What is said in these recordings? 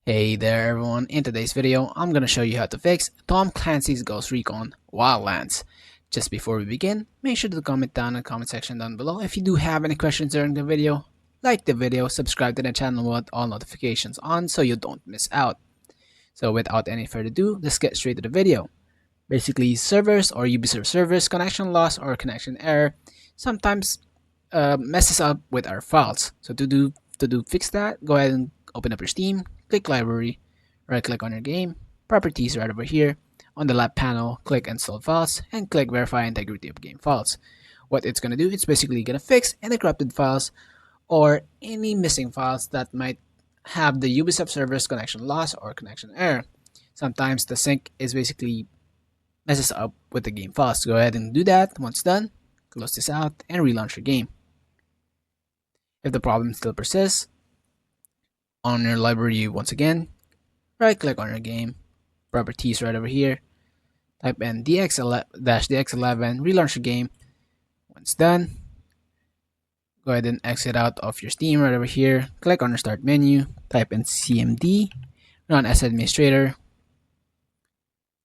Hey there everyone, in today's video I'm going to show you how to fix Tom Clancy's Ghost Recon Wildlands. Just before we begin, make sure to comment down in the comment section down below. If you do have any questions during the video, like the video, subscribe to the channel with all notifications on so you don't miss out. So without any further ado, let's get straight to the video. Basically, servers or Ubisoft servers connection loss or connection error sometimes messes up with our files. So to fix that, go ahead and open up your Steam, click library, right click on your game, properties right over here. On the left panel, click install files and click verify integrity of game files. What it's gonna do, it's basically gonna fix any corrupted files or any missing files that might have the Ubisoft servers connection loss or connection error. Sometimes the sync is basically messes up with the game files. Go ahead and do that. Once done, close this out and relaunch your game. If the problem still persists, on your library once again, right click on your game, properties right over here, type in -dx11, relaunch your game. Once done, go ahead and exit out of your Steam right over here, click on your start menu, type in cmd, run as administrator,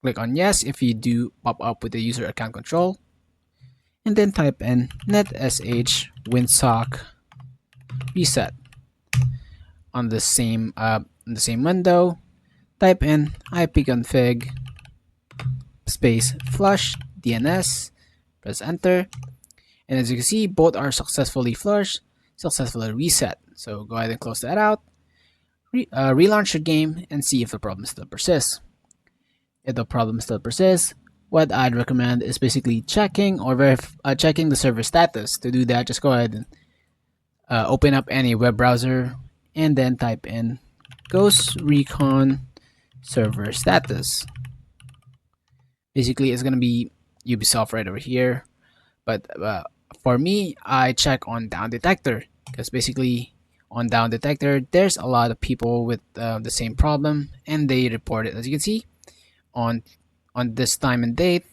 click on yes if you do pop up with the user account control, and then type in netsh winsock reset. On the same window, type in ipconfig space flush DNS, press enter, and as you can see, both are successfully flushed, successfully reset. So go ahead and close that out, relaunch your game, and see if the problem still persists. If the problem still persists, what I'd recommend is basically checking or checking the server status. To do that, just go ahead and open up any web browser and then type in Ghost Recon server status. Basically, it's gonna be Ubisoft right over here, but for me, I check on down detector because basically on down detector there's a lot of people with the same problem and they report it. As you can see, on this time and date,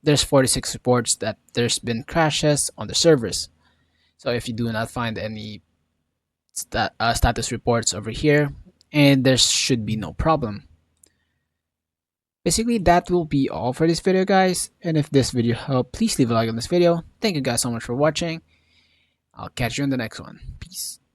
there's 46 reports that there's been crashes on the servers. So if you do not find any status reports over here, and there should be no problem. Basically, that will be all for this video, guys. And if this video helped, please leave a like on this video. Thank you guys so much for watching. I'll catch you in the next one. Peace.